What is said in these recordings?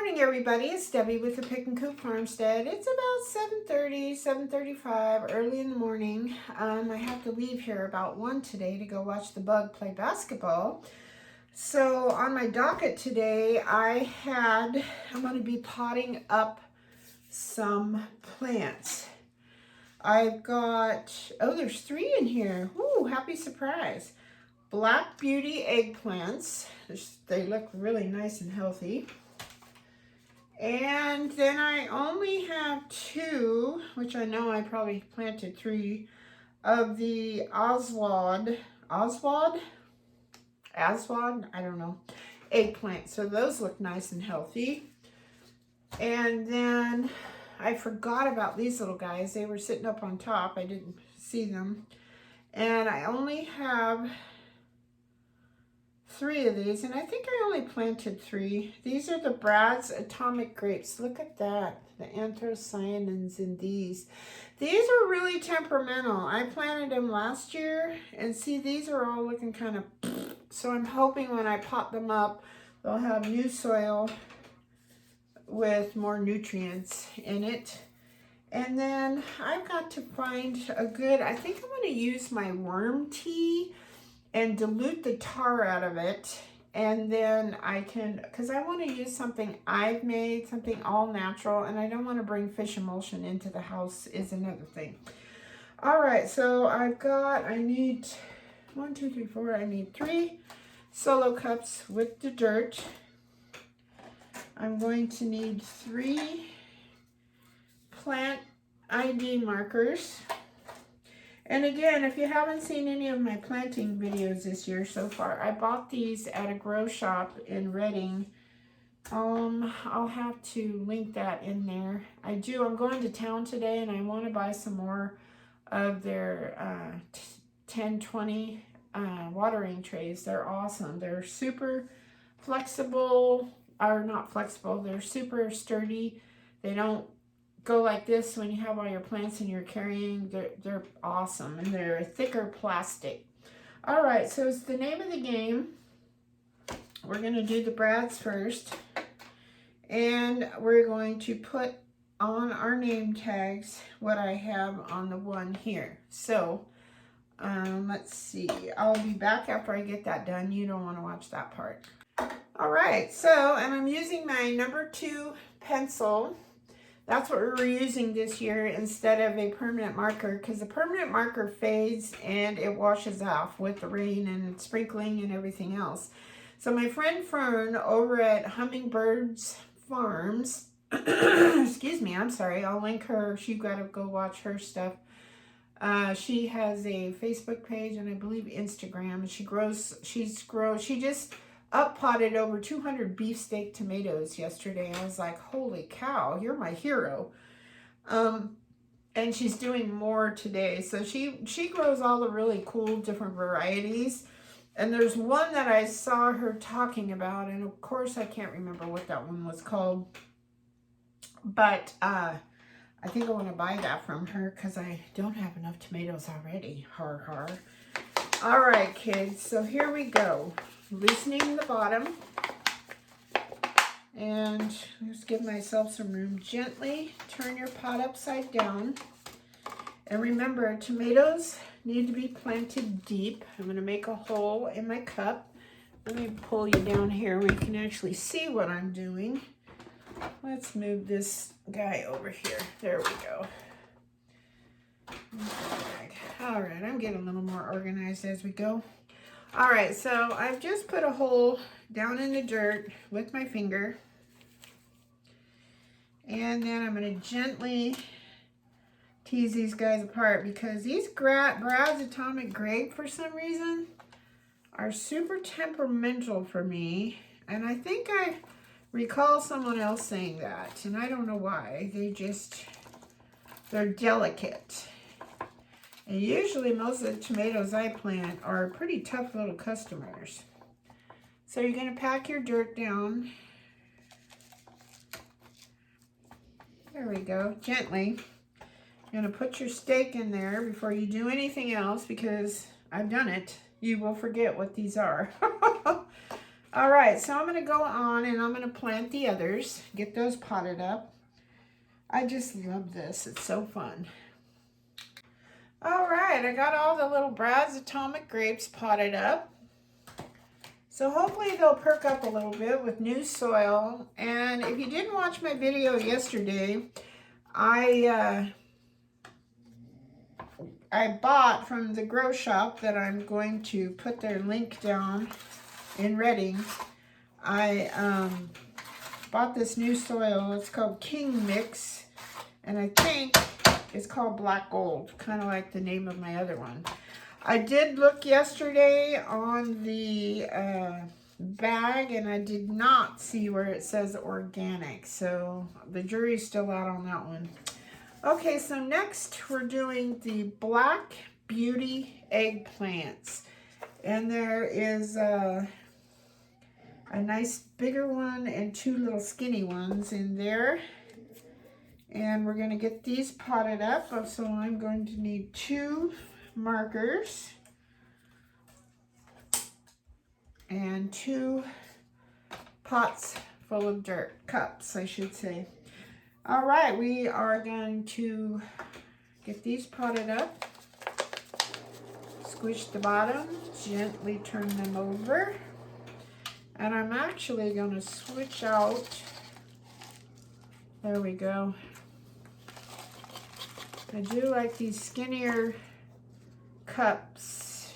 morning, everybody. It's Debbie with the Pickin Coop Farmstead. It's about 7:30, 7:35, early in the morning. I have to leave here about 1 today to go watch the bug play basketball. So on my docket today, I'm going to be potting up some plants. I've got, there's 3 in here. Ooh, happy surprise. Black Beauty eggplants. They look really nice and healthy. And then I only have 2, which I know I probably planted 3, of the Aswad, I don't know, eggplant. So those look nice and healthy. And then I forgot about these little guys. They were sitting up on top. I didn't see them. And I only have 3 of these, and I think I only planted 3. These are the Brad's Atomic Grapes. Look at that, the anthocyanins in these. These are really temperamental. I planted them last year, and see, these are all looking kind of, so I'm hoping when I pot them up, they'll have new soil with more nutrients in it. And then I've got to find a good, I think I'm going to use my worm tea and dilute the tar out of it, and then I can, because I want to use something I've made, something all natural, and I don't want to bring fish emulsion into the house is another thing. All right, so I need 1, 2, 3, 4, I need 3 solo cups with the dirt. I'm going to need 3 plant ID markers. And again, if you haven't seen any of my planting videos this year so far, I bought these at a grow shop in Reading. I'll have to link that in there. I'm going to town today, and I want to buy some more of their 10-20 watering trays. They're awesome. They're super flexible, or not flexible, they're super sturdy. They don't go like this when you have all your plants and you're carrying. They're awesome, and they're a thicker plastic. All right, so it's the name of the game. We're going to do the Brads first, and we're going to put on our name tags what I have on the one here. So let's see, I'll be back after I get that done. You don't want to watch that part. All right, so, and I'm using my number 2 pencil. That's what we're using this year instead of a permanent marker, because the permanent marker fades and it washes off with the rain and sprinkling and everything else. So my friend Fern over at Hummingbirds Farms, excuse me, I'm sorry, I'll link her. You've got to go watch her stuff. She has a Facebook page and I believe Instagram, and she just up-potted over 200 beefsteak tomatoes yesterday. I was like, holy cow, you're my hero. And she's doing more today. So she grows all the really cool different varieties. And there's one that I saw her talking about, and of course I can't remember what that one was called. But I think I want to buy that from her because I don't have enough tomatoes already. Har har. All right, kids, so here we go. Loosening the bottom, and just give myself some room. Gently turn your pot upside down, and remember, tomatoes need to be planted deep. I'm going to make a hole in my cup. Let me pull you down here where you can actually see what I'm doing. Let's move this guy over here. There we go. All right, I'm getting a little more organized as we go. All right, so I've just put a hole down in the dirt with my finger. And then I'm going to gently tease these guys apart, because these Brad's Atomic Grape, for some reason, are super temperamental for me. And I think I recall someone else saying that, and I don't know why. They're delicate. And usually most of the tomatoes I plant are pretty tough little customers. So you're going to pack your dirt down. There we go, gently. You're going to put your stake in there before you do anything else, because I've done it. You will forget what these are. All right, so I'm going to go on and I'm going to plant the others, get those potted up. I just love this. It's so fun. All right, I got all the little Brad's Atomic Grapes potted up. So hopefully they'll perk up a little bit with new soil. And if you didn't watch my video yesterday, I bought from the grow shop that I'm going to put their link down in Reading. I bought this new soil. It's called King Mix, and I think it's called Black Gold, kind of like the name of my other one. I did look yesterday on the bag, and I did not see where it says organic, so the jury's still out on that one. Okay, so next we're doing the Black Beauty eggplants, and there is a nice bigger one and two little skinny ones in there. And we're going to get these potted up, so I'm going to need 2 markers and 2 pots full of dirt, cups I should say. All right, we are going to get these potted up, squish the bottom, gently turn them over, and I'm actually going to switch out, there we go. I do like these skinnier cups,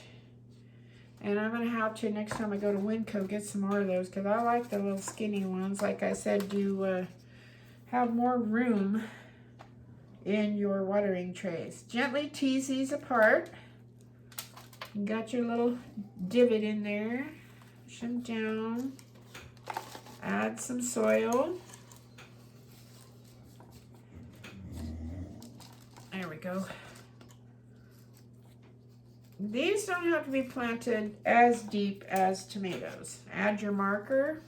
and I'm going to have to, next time I go to Winco, get some more of those, because I like the little skinny ones. Like I said, do have more room in your watering trays. Gently tease these apart. You got your little divot in there. Push them down. Add some soil. There we go. These don't have to be planted as deep as tomatoes. Add your marker.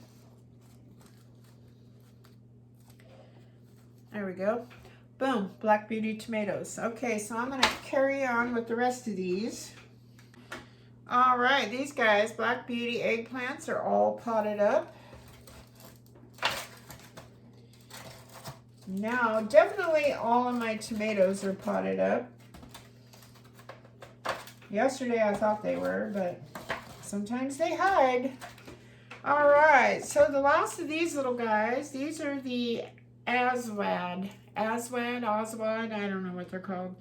There we go. Boom, Black Beauty tomatoes. Okay, so I'm going to carry on with the rest of these. All right, these guys, Black Beauty eggplants, are all potted up. Now, definitely all of my tomatoes are potted up. Yesterday I thought they were, but sometimes they hide. All right, so the last of these little guys, these are the Oswald, I don't know what they're called,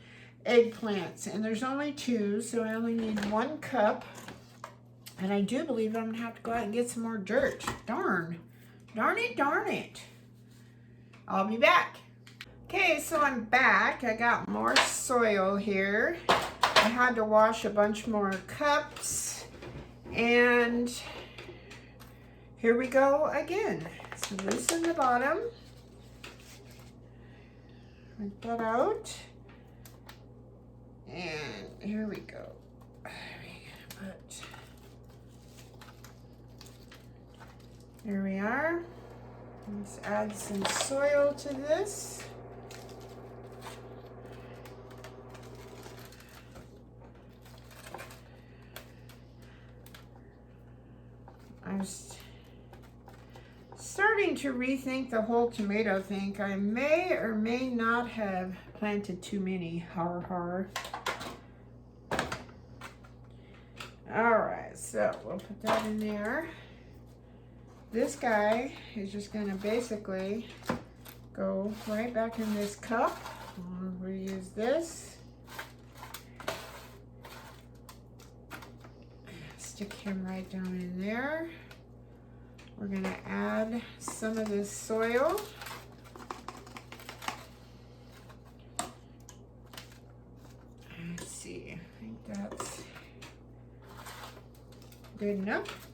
eggplants. And there's only 2, so I only need 1 cup. And I do believe I'm going to have to go out and get some more dirt. Darn it. I'll be back. Okay, so I'm back. I got more soil here. I had to wash a bunch more cups. And here we go again. So loosen the bottom. Rinse that out. And here we go. Here we are. Let's add some soil to this. I'm starting to rethink the whole tomato thing. I may or may not have planted too many. Har. All right, so we'll put that in there. This guy is just going to basically go right back in this cup. We'll reuse this. Stick him right down in there. We're going to add some of this soil. Let's see, I think that's good enough.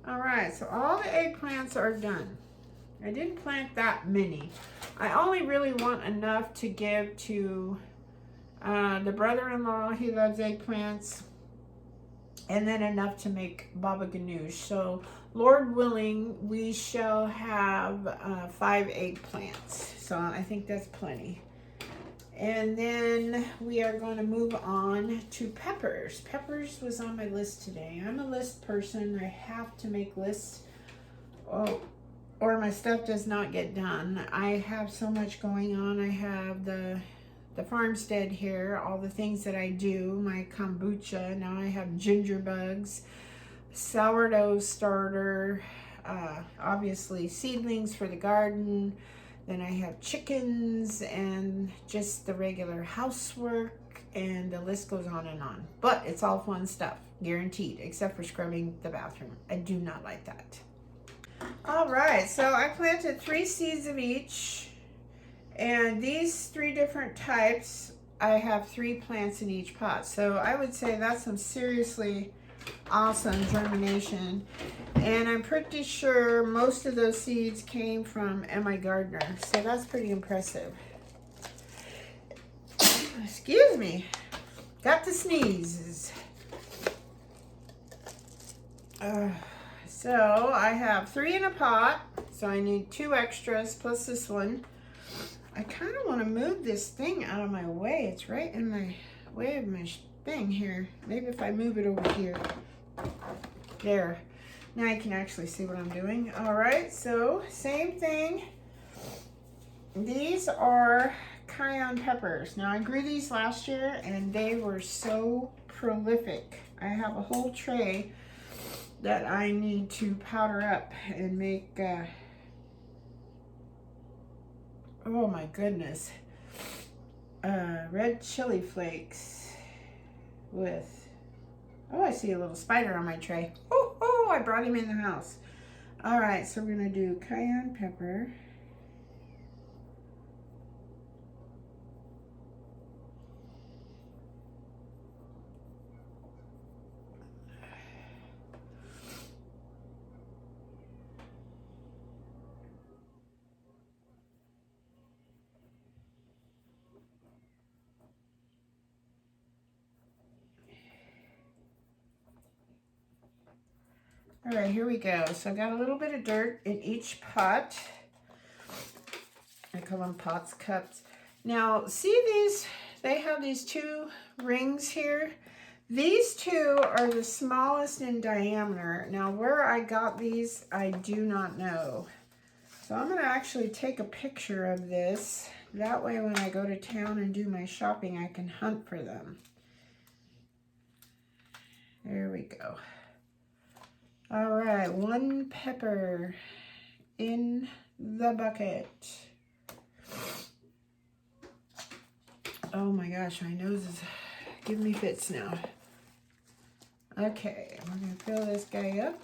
All right, so all the eggplants are done. I didn't plant that many. I only really want enough to give to the brother-in-law. He loves eggplants. And then enough to make baba ganoush. So, Lord willing, we shall have 5 eggplants. So, I think that's plenty. And then we are going to move on to peppers. Peppers was on my list today. I'm a list person. I have to make lists, or my stuff does not get done. I have so much going on. I have the Farmstead here, all the things that I do, my kombucha. Now I have ginger bugs, sourdough starter, obviously seedlings for the garden. Then I have chickens and just the regular housework, and the list goes on and on. But it's all fun stuff, guaranteed, except for scrubbing the bathroom. I do not like that. All right, so I planted 3 seeds of each, and these 3 different types, I have 3 plants in each pot. So I would say that's some seriously awesome germination, and I'm pretty sure most of those seeds came from M.I. Gardner, so that's pretty impressive. Excuse me, got the sneezes. So I have 3 in a pot, so I need 2 extras plus this one. I kind of want to move this thing out of my way. It's right in my way of my thing here. Maybe if I move it over here. There. Now you can actually see what I'm doing. All right, so same thing. These are cayenne peppers. Now I grew these last year and they were so prolific. I have a whole tray that I need to powder up and make, oh my goodness, red chili flakes with, oh, I see a little spider on my tray. Oh, I brought him in the house. All right, so we're gonna do cayenne pepper. All right, here we go. So I got a little bit of dirt in each pot. I call them pots, cups. Now, see these? They have these 2 rings here. These 2 are the smallest in diameter. Now, where I got these, I do not know. So I'm going to actually take a picture of this. That way, when I go to town and do my shopping, I can hunt for them. There we go. All right, 1 pepper in the bucket. Oh my gosh, my nose is giving me fits now. Okay, we're gonna fill this guy up.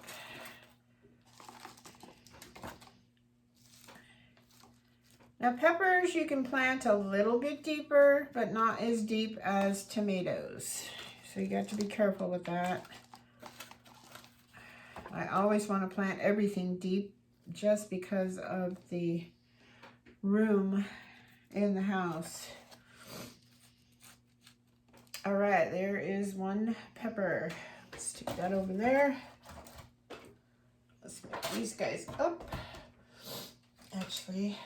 Now peppers you can plant a little bit deeper, but not as deep as tomatoes. So you got to be careful with that. I always want to plant everything deep just because of the room in the house. All right, there is 1 pepper. Let's stick that over there. Let's move these guys up. Actually,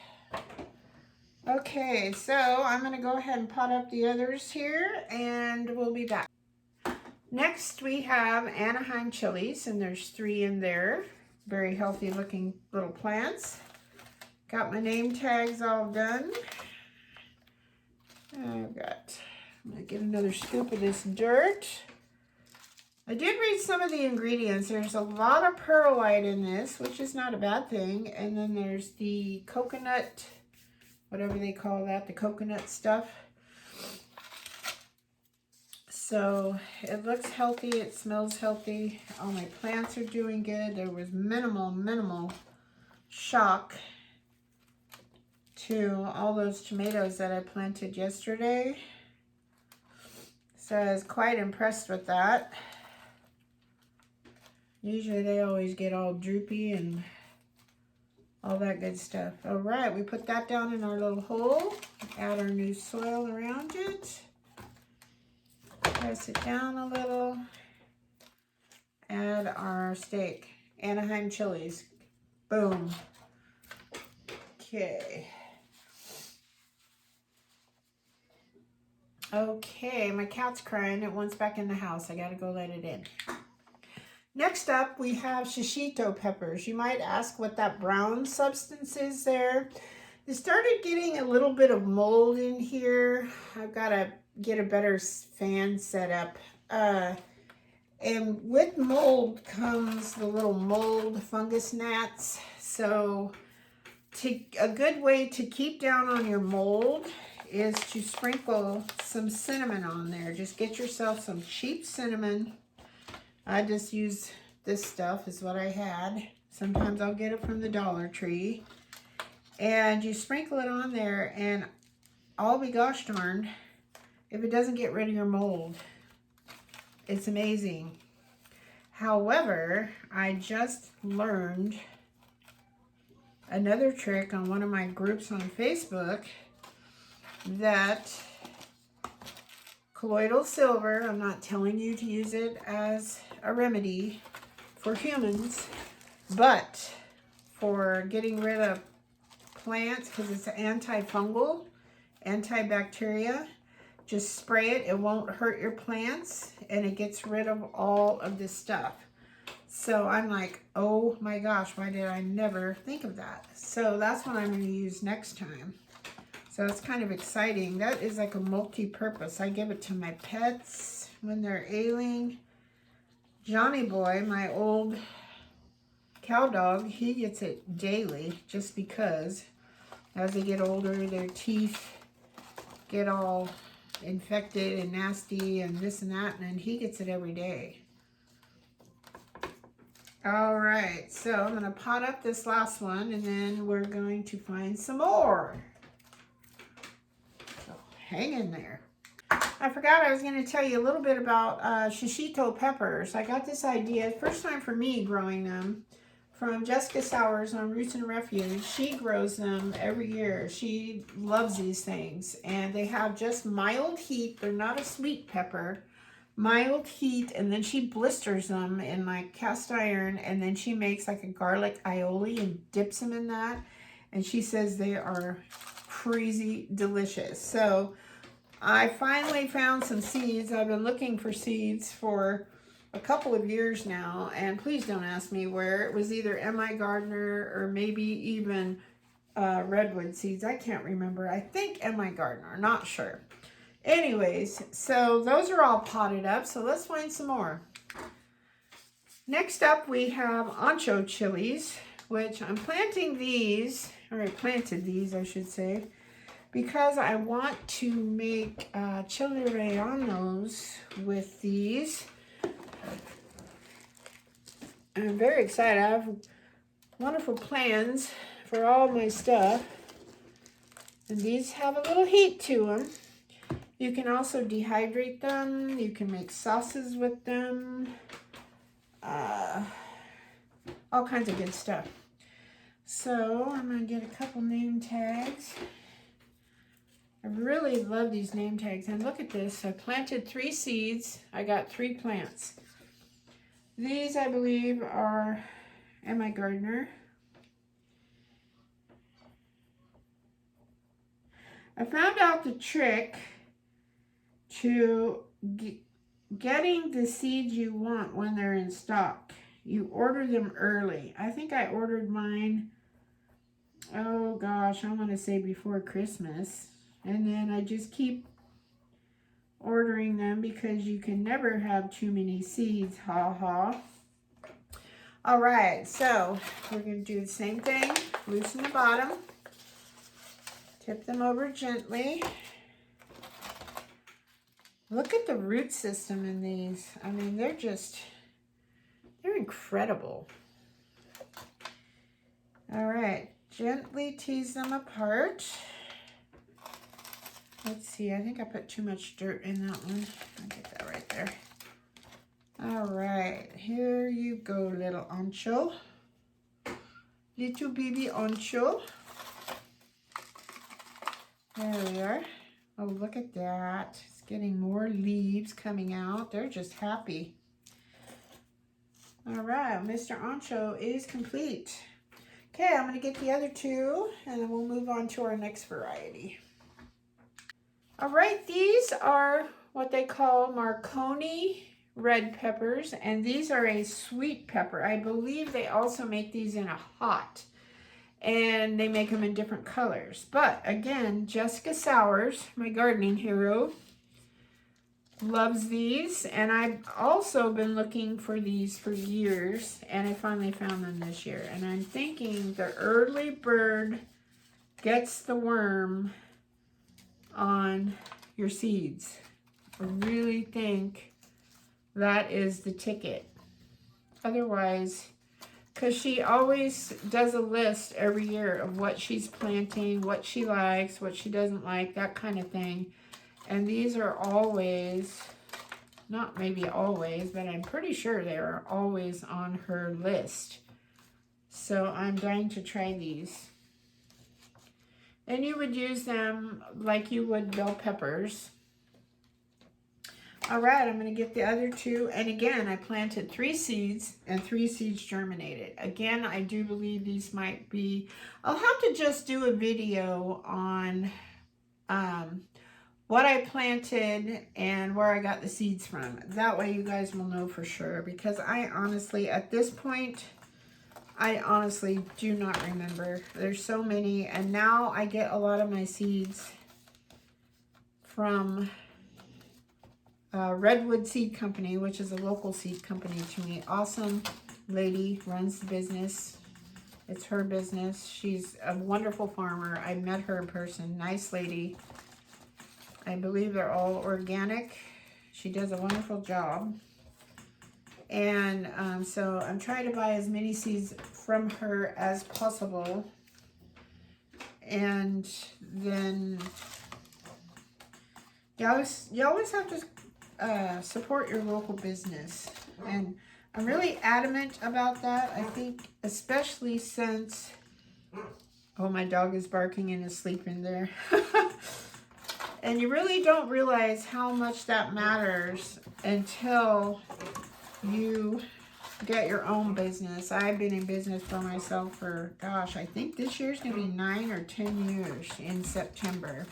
okay, so I'm going to go ahead and pot up the others here, and we'll be back. Next, we have Anaheim chilies, and there's 3 in there. Very healthy looking little plants. Got my name tags all done. I'm gonna get another scoop of this dirt. I did read some of the ingredients. There's a lot of perlite in this, which is not a bad thing. And then there's the coconut, whatever they call that, the coconut stuff. So it looks healthy, it smells healthy. All my plants are doing good. There was minimal shock to all those tomatoes that I planted yesterday. So I was quite impressed with that. Usually they always get all droopy and all that good stuff. All right, we put that down in our little hole. Add our new soil around it. Press it down a little. Add our steak. Anaheim chilies. Boom. Okay. Okay, my cat's crying. It wants back in the house. I gotta go let it in. Next up, we have shishito peppers. You might ask what that brown substance is there. It started getting a little bit of mold in here. I've got to get a better fan set up. And with mold comes the little mold fungus gnats. So a good way to keep down on your mold is to sprinkle some cinnamon on there. Just get yourself some cheap cinnamon. I just use this stuff is what I had. Sometimes I'll get it from the Dollar Tree. And you sprinkle it on there, and I'll be gosh darned if it doesn't get rid of your mold. It's amazing. However, I just learned another trick on one of my groups on Facebook that colloidal silver, I'm not telling you to use it as a remedy for humans, but for getting rid of plants, because it's antifungal, antibacteria, just spray it. It won't hurt your plants, and it gets rid of all of this stuff. So I'm like, oh my gosh, why did I never think of that? So that's what I'm going to use next time. So it's kind of exciting. That is like a multi-purpose. I give it to my pets when they're ailing. Johnny Boy, my old cow dog, he gets it daily just because as they get older, their teeth get all infected and nasty and this and that, and then he gets it every day. All right, so I'm going to pot up this last one, and then we're going to find some more. So hang in there. I forgot I was going to tell you a little bit about shishito peppers. I got this idea, first time for me growing them, from Jessica Sowers on Roots and Refuge. She grows them every year. She loves these things, and they have just mild heat. They're not a sweet pepper. Mild heat, and then she blisters them in like cast iron, and then she makes like a garlic aioli and dips them in that, and she says they are crazy delicious. So I finally found some seeds. I've been looking for seeds for a couple of years now, and please don't ask me where. It was either M.I. Gardner or maybe even redwood seeds. I can't remember. I think M.I. Gardner, not sure. Anyways, so those are all potted up, so let's find some more. Next up, we have ancho chilies, which I'm planting these, or I planted these, I should say, because I want to make chili rellenos with these. I'm very excited. I have wonderful plans for all my stuff, and these have a little heat to them. You can also dehydrate them. You can make sauces with them. All kinds of good stuff. So I'm going to get a couple name tags. I really love these name tags. And look at this. I planted 3 seeds. I got 3 plants. These, I believe, are M.I. Gardner. I found out the trick to getting the seeds you want when they're in stock. You order them early. I think I ordered mine, oh gosh, I want to say before Christmas. And then I just keep ordering them because you can never have too many seeds, ha ha. All right, so we're going to do the same thing. Loosen the bottom. Tip them over gently. Look at the root system in these. I mean, they're incredible. All right, gently tease them apart. Let's see, I think I put too much dirt in that one. I'll get that right there. All right, here you go, little ancho. Little baby ancho. There we are. Oh, look at that. It's getting more leaves coming out. They're just happy. All right, Mr. Ancho is complete. Okay, I'm going to get the other 2, and then we'll move on to our next variety. All right, these are what they call Marconi red peppers, and these are a sweet pepper. I believe they also make these in a hot, and they make them in different colors. But again, Jessica Sowers, my gardening hero, loves these, and I've also been looking for these for years, and I finally found them this year. And I'm thinking the early bird gets the worm on your seeds. I really think that is the ticket. Otherwise, because she always does a list every year of what she's planting, what she likes, what she doesn't like, that kind of thing. And these are always, not maybe always, but I'm pretty sure they are always on her list. So I'm dying to try these. And you would use them like you would bell peppers. All right, I'm going to get the other two. And again, I planted 3 seeds and 3 seeds germinated. Again, I do believe these might be, I'll have to just do a video on what I planted and where I got the seeds from. That way you guys will know for sure, because I honestly, at this point, I honestly do not remember. There's so many, and now I get a lot of my seeds from Redwood Seed Company, which is a local seed company to me. Awesome lady, runs the business. It's her business. She's a wonderful farmer. I met her in person. Nice lady. I believe they're all organic. She does a wonderful job. And so I'm trying to buy as many seeds from her as possible. And then you always have to support your local business. And I'm really adamant about that. I think especially since, oh, my dog is barking and is sleeping there. And you really don't realize how much that matters until you get your own business. I've been in business for myself for, gosh, I think this year's gonna be 9 or 10 years in September.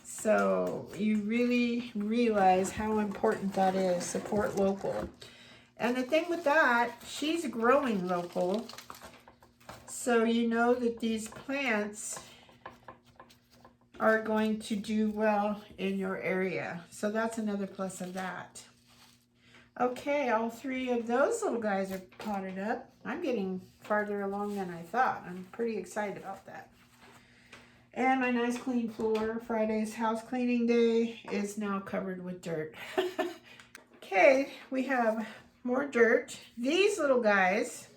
So you really realize how important that is. Support local. And the thing with that, she's growing local. So you know that these plants are going to do well in your area. So that's another plus of that. Okay, all 3 of those little guys are potted up. I'm getting farther along than I thought. I'm pretty excited about that. And my nice clean floor, Friday's house cleaning day, is now covered with dirt. Okay, we have more dirt. These little guys,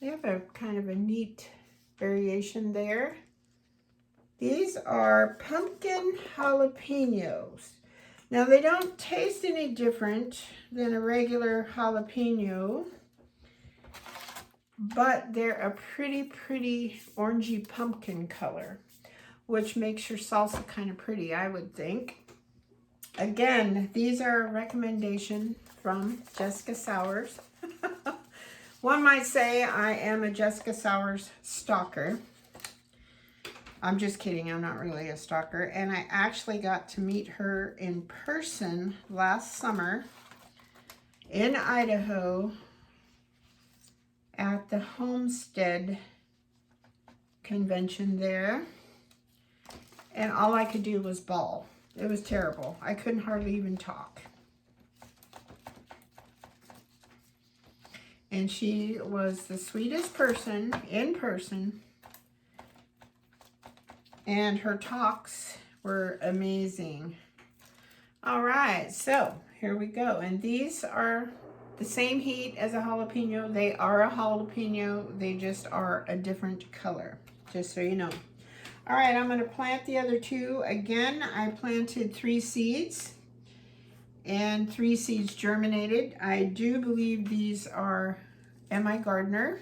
they have a kind of a neat variation there. These are pumpkin jalapenos. Now, they don't taste any different than a regular jalapeno, but they're a pretty orangey pumpkin color, which makes your salsa kind of pretty, I would think. Again, these are a recommendation from Jessica Sowers. One might say I am a Jessica Sowers stalker. I'm just kidding, I'm not really a stalker. And I actually got to meet her in person last summer in Idaho at the Homestead convention there. And all I could do was bawl. It was terrible. I couldn't hardly even talk. And she was the sweetest person in person. And her talks were amazing. All right, so here we go. And these are the same heat as a jalapeno. They are a jalapeno. They just are a different color, just so you know. All right, I'm going to plant the other 2. Again, I planted 3 seeds. And 3 seeds germinated. I do believe these are M.I. Gardner.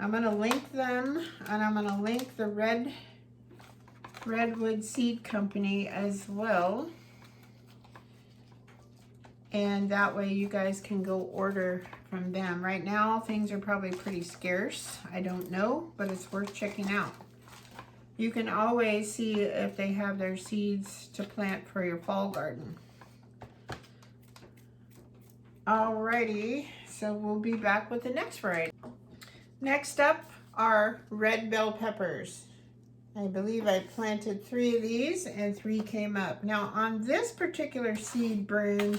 I'm going to link them, and I'm going to link the Redwood Seed Company as well. And that way you guys can go order from them. Right now, things are probably pretty scarce. I don't know, but it's worth checking out. you can always see if they have their seeds to plant for your fall garden. Alrighty, so we'll be back with the next variety. Next up are red bell peppers. I believe I planted 3 of these and 3 came up. Now on this particular seed brand,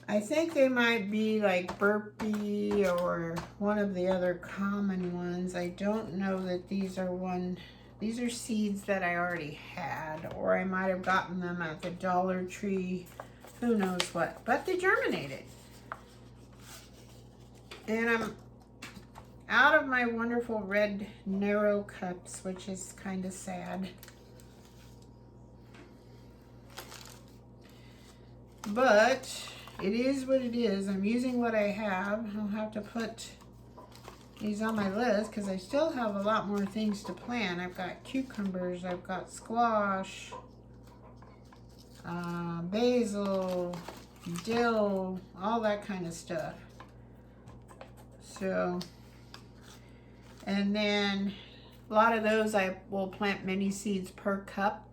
I think they might be like Burpee or one of the other common ones. I don't know that these are seeds that I already had, or I might have gotten them at the Dollar Tree, who knows what, but they germinated. And I'm out of my wonderful red narrow cups, which is kind of sad. But it is what it is. I'm using what I have. I'll have to put these on my list because I still have a lot more things to plant. I've got cucumbers, I've got squash, basil, dill, all that kind of stuff. So, and then a lot of those I will plant many seeds per cup.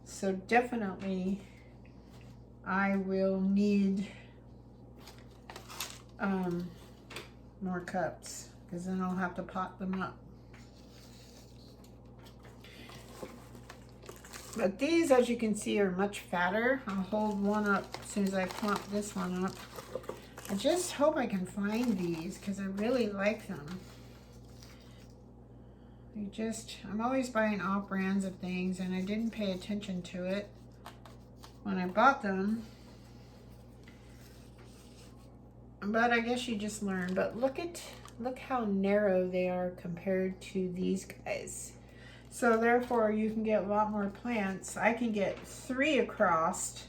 So definitely I will need more cups because then I'll have to pot them up. But these, as you can see, are much fatter. I'll hold one up as soon as I plump this one up. I just hope I can find these because I really like them. I'm always buying off brands of things and I didn't pay attention to it when I bought them. But I guess you just learn. But look how narrow they are compared to these guys. So therefore you can get a lot more plants. I can get 3 across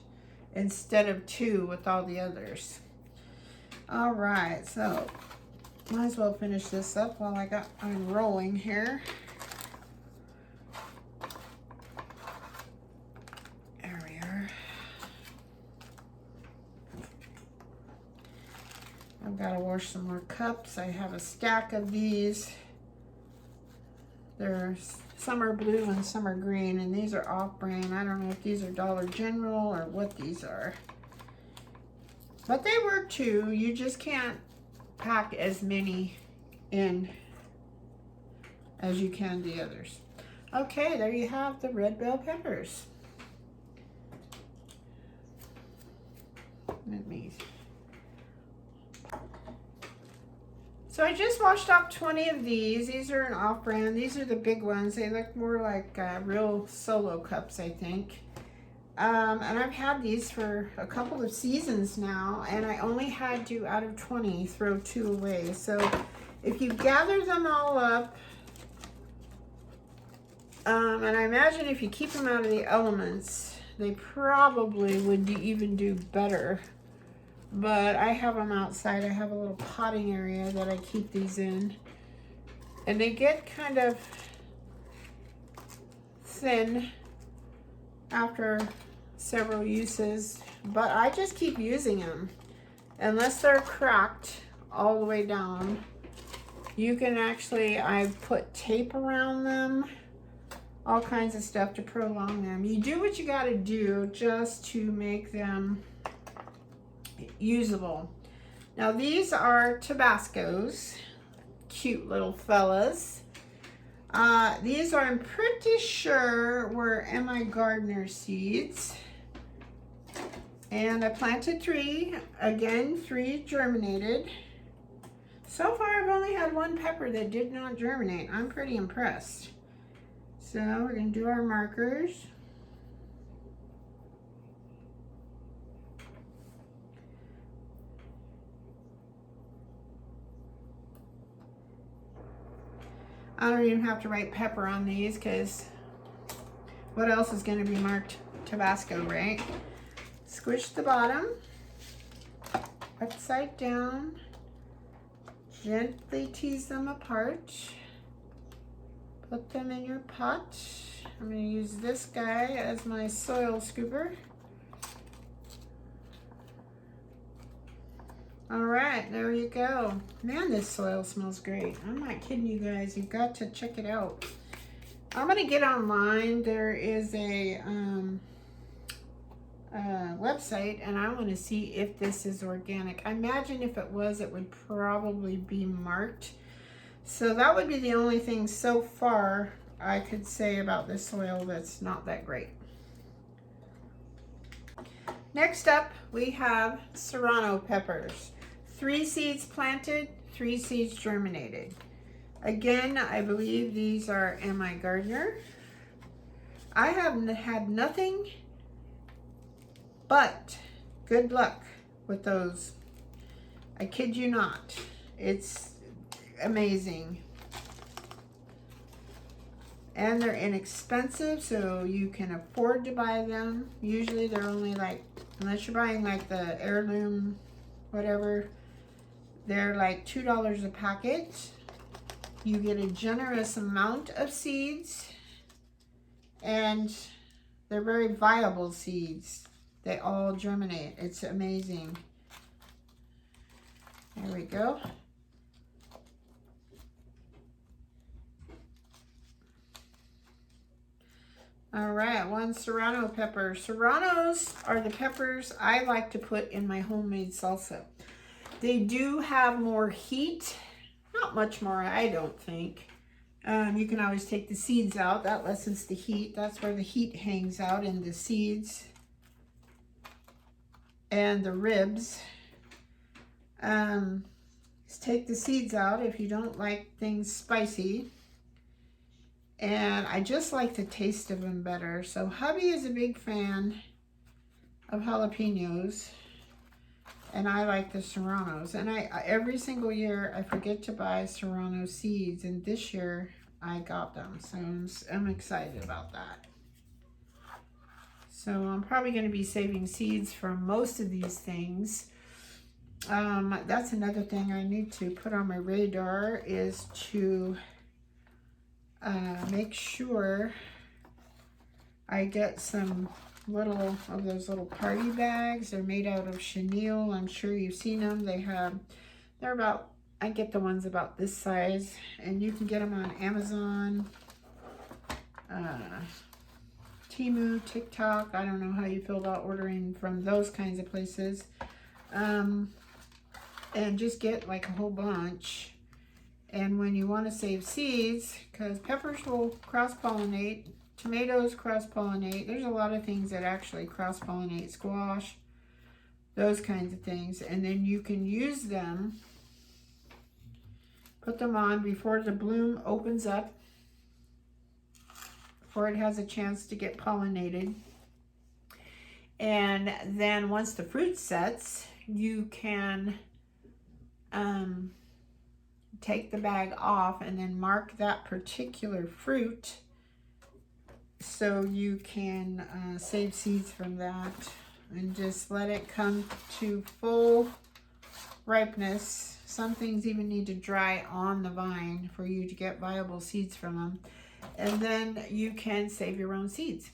instead of 2 with all the others. All right, so might as well finish this up while I'm rolling here. There we are. I've got to wash some more cups. I have a stack of these. Some are blue and some are green, and these are off-brand. I don't know if these are Dollar General or what these are. But they work too. You just can't pack as many in as you can the others. Okay, there you have the red bell peppers. So I just washed up 20 of these. These are an off-brand. These are the big ones. They look more like real solo cups, I think. And I've had these for a couple of seasons now, and I only had to, out of 20, throw 2 away. So if you gather them all up, and I imagine if you keep them out of the elements, they probably would even do better. But I have them outside. I have a little potting area that I keep these in. And they get kind of thin after several uses, but I just keep using them unless they're cracked all the way down. You can actually, I've put tape around them, all kinds of stuff to prolong them. You do what you got to do just to make them usable. Now these are Tabascos, cute little fellas. These are, I'm pretty sure, were M.I. Gardner seeds. And I planted 3. Again, 3 germinated. So far, I've only had 1 pepper that did not germinate. I'm pretty impressed. So we're going to do our markers. I don't even have to write pepper on these because what else is going to be marked Tabasco, right? Squish the bottom, upside down, gently tease them apart, put them in your pot. I'm going to use this guy as my soil scooper. All right, there you go. Man, this soil smells great. I'm not kidding you guys. You've got to check it out. I'm going to get online. There is a website, and I want to see if this is organic. I imagine if it was, it would probably be marked. So that would be the only thing so far I could say about this soil that's not that great. Next up, we have serrano peppers. 3 seeds planted, 3 seeds germinated. Again, I believe these are Mi Gardener. I have had nothing but good luck with those. I kid you not. It's amazing. And they're inexpensive, so you can afford to buy them. Usually they're only like, unless you're buying like the heirloom, whatever, they're like $2 a packet. You get a generous amount of seeds, and they're very viable seeds. They all germinate. It's amazing. There we go. All right, 1 serrano pepper. Serranos are the peppers I like to put in my homemade salsa. They do have more heat. Not much more, I don't think. You can always take the seeds out. That lessens the heat. That's where the heat hangs out, in the seeds and the ribs. Just take the seeds out if you don't like things spicy. And I just like the taste of them better. So hubby is a big fan of jalapenos, and I like the serranos. And every single year I forget to buy serrano seeds, and this year I got them. So I'm excited about that. So I'm probably going to be saving seeds from most of these things. That's another thing I need to put on my radar, is to make sure I get some of those little party bags. They're made out of chenille. I'm sure you've seen them. They're about, I get the ones about this size, and you can get them on Amazon, Temu, TikTok. I don't know how you feel about ordering from those kinds of places. And just get like a whole bunch. And when you want to save seeds, because peppers will cross-pollinate, tomatoes cross-pollinate, there's a lot of things that actually cross-pollinate, squash, those kinds of things. And then you can use them, put them on before the bloom opens up, before it has a chance to get pollinated. And then once the fruit sets, you can take the bag off and then mark that particular fruit, so you can save seeds from that, and just let it come to full ripeness. Some things even need to dry on the vine for you to get viable seeds from them, and then you can save your own seeds.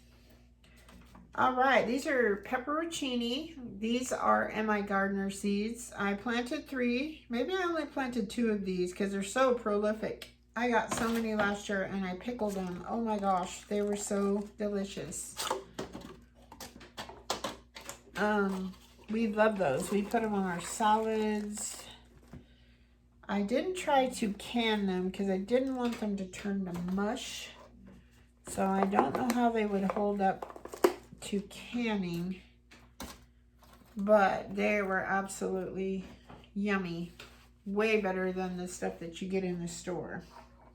All right, these are pepperoncini. These are Mi Gardener seeds. I planted 3. Maybe I only planted 2 of these because they're so prolific. I got so many last year, and I pickled them. Oh my gosh, they were so delicious. We love those. We put them on our salads. I didn't try to can them because I didn't want them to turn to mush. So I don't know how they would hold up to canning, but they were absolutely yummy. Way better than the stuff that you get in the store.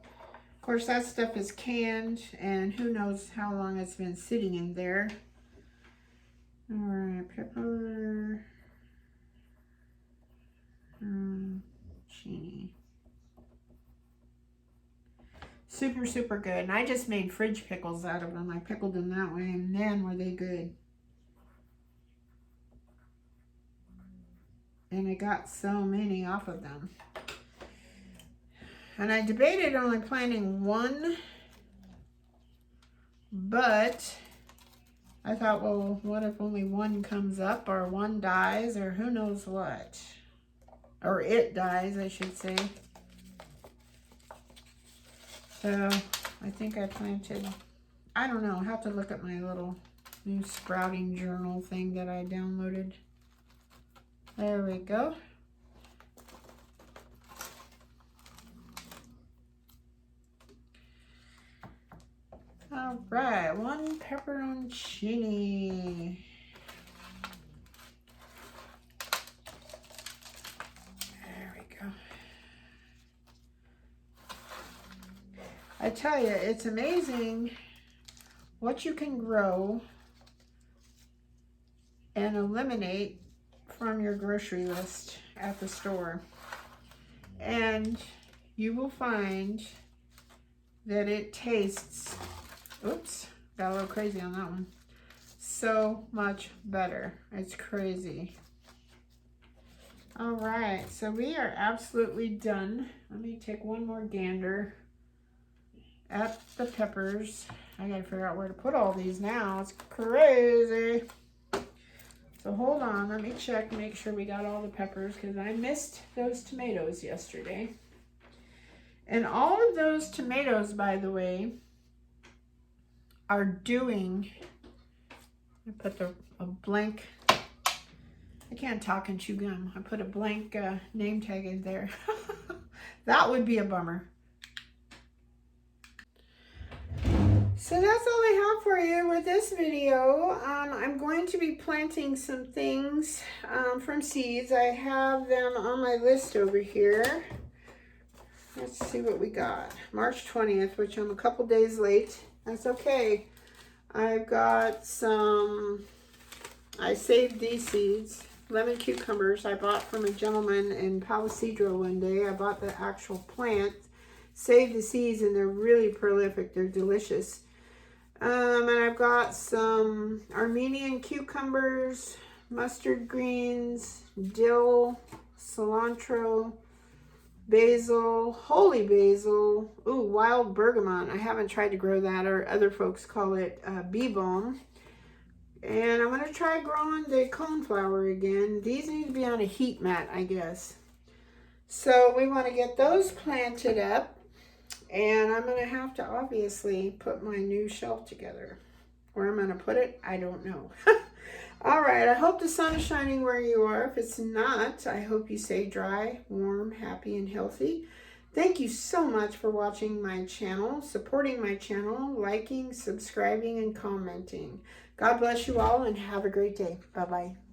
Of course, that stuff is canned, and who knows how long it's been sitting in there. All right, pepper, chini. Super, super good. And I just made fridge pickles out of them. I pickled them that way, and man, were they good. And I got so many off of them. And I debated only planting 1, but I thought, well, what if only 1 comes up, or 1 dies, or who knows what. Or it dies, I should say. So I think I planted, I don't know, I'll have to look at my little new sprouting journal thing that I downloaded. There we go. All right, 1 pepperoncini. There we go. I tell you, it's amazing what you can grow and eliminate from your grocery list at the store. And you will find that it tastes, oops, got a little crazy on that one, so much better. It's crazy. All right, so we are absolutely done. Let me take one more gander at the peppers. I gotta figure out where to put all these now. It's crazy. So hold on, let me check, make sure we got all the peppers, because I missed those tomatoes yesterday. And all of those tomatoes, by the way, are doing, I put a blank, I can't talk and chew gum. I put a blank name tag in there. That would be a bummer. So that's all I have for you with this video. I'm going to be planting some things from seeds. I have them on my list over here. Let's see what we got. March 20th, which I'm a couple days late. That's okay. I've got some, I saved these seeds. Lemon cucumbers I bought from a gentleman in Palisadro one day. I bought the actual plant, saved the seeds, and they're really prolific. They're delicious. And I've got some Armenian cucumbers, mustard greens, dill, cilantro, basil, holy basil, ooh, wild bergamot. I haven't tried to grow that, or other folks call it bee balm. And I'm going to try growing the coneflower again. These need to be on a heat mat, I guess. So we want to get those planted up. And I'm going to have to obviously put my new shelf together. Where I'm going to put it, I don't know. All right, I hope the sun is shining where you are. If it's not, I hope you stay dry, warm, happy, and healthy. Thank you so much for watching my channel, supporting my channel, liking, subscribing, and commenting. God bless you all and have a great day. Bye-bye.